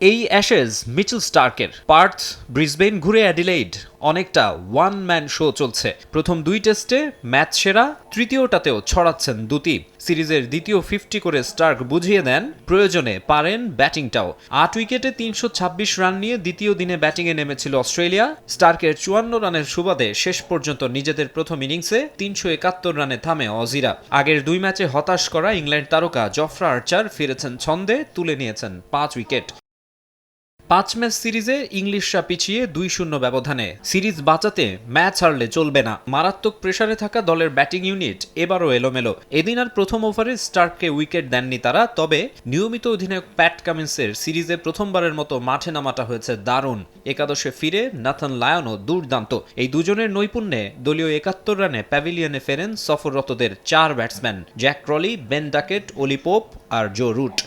এই Ashes Mitchell স্টার্কের। Partha, Brisbane ঘুরে Adelaide, অনেকটা ওয়ান ম্যান শো চলছে। প্রথম ২ টেস্টে ম্যাচ সেরা, তৃতীয়টাতেও ছড়াচ্ছেন দুটি। সিরিজের দ্বিতীয় 50 করে স্টার্ক বুঝিয়ে দেন প্রয়োজনে পারেন ব্যাটিংটাও। ৮ উইকেটে ৩২৬ রান নিয়ে দ্বিতীয় দিনে ব্যাটিংয়ে নেমেছিল অস্ট্রেলিয়া। স্টার্কের ৫৪ রানের সুবাদে শেষ পর্যন্ত নিজেদের প্রথম ইনিংসে ৩৭১ রানে থামে অজিরা। আগের ২ ম্যাচে হতাশ করা ইংল্যান্ড তারকা জফরা আর্চার ফিরেছেন ছন্দে, তুলে নিয়েছেন ৫ উইকেট। ৫ ম্যাচ সিরিজে ইংলিশরা পিছিয়ে ২-০ ব্যবধানে। সিরিজ বাঁচাতে ম্যাচ হারলে চলবে না। মারাত্মক প্রেসারে থাকা দলের ব্যাটিং ইউনিট এবারও এলোমেলো। এদিন আর প্রথম ওভারে স্টার্ককে উইকেট দেননি তারা, তবে নিয়মিত অধিনায়ক প্যাট কামিন্সের সিরিজে প্রথমবারের মতো মাঠে নামাটা হয়েছে দারুণ। একাদশে ফিরে নাথান লায়নও দুর্দান্ত। এই দুজনের নৈপুণ্যে দলীয় ৭১ রানে প্যাভিলিয়নে ফেরেন সফররতদের ৪ batsman Zak Crawley, Ben Duckett, Ollie Pope আর জো রুট।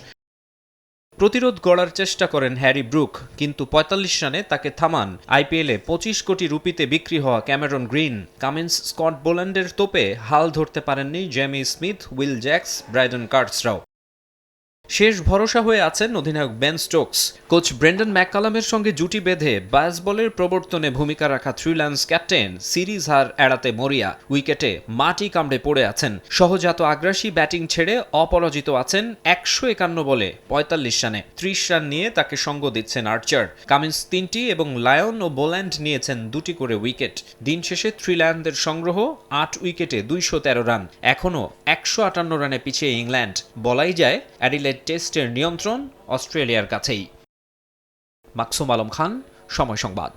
প্রতিরোধ গড়ার চেষ্টা করেন হ্যারি ব্রুক, কিন্তু ৪৫ রানে তাকে থামান আইপিএলে ২৫ কোটি রুপিতে বিক্রি হওয়া ক্যামেরন গ্রিন। কামিন্স স্কট বোল্যান্ডের তোপে হাল ধরতে পারেননি Jamie Smith, Will Jacks, Brydon কার্টসরাও। শেষ ভরসা হয়ে আছেন অধিনায়ক বেন স্টোকস। কোচ ব্রেন্ডন ম্যাককালামের সঙ্গে জুটি বেঁধে বায়াস বলের প্রবর্তনে ভূমিকা রাখা থ্রিল্যান্স ক্যাপ্টেন সিরিজ হার এড়াতে মরিয়া। উইকেটে মাটি কামড়ে পড়ে আছেন। সহজাত আগ্রাসী ব্যাটিং ছেড়ে অপরাজিত আছেন ১৫১ বলে ৪৫ রানে। ৩০ রান নিয়ে তাকে সঙ্গ দিচ্ছেন আর্চার। কামিন্স ৩টি এবং লায়ন ও বোল্যান্ড নিয়েছেন ২টি করে উইকেট। দিন শেষে থ্রিল্যান্ডের সংগ্রহ ৮ উইকেটে ২১৩ রান। এখনও ১৫৮ রানে পিছিয়ে ইংল্যান্ড। বলাই যায় অ্যাডিলেড টেস্টের নিয়ন্ত্রণ অস্ট্রেলিয়ার কাছেই। মাকসুম আলম খান, সময় সংবাদ।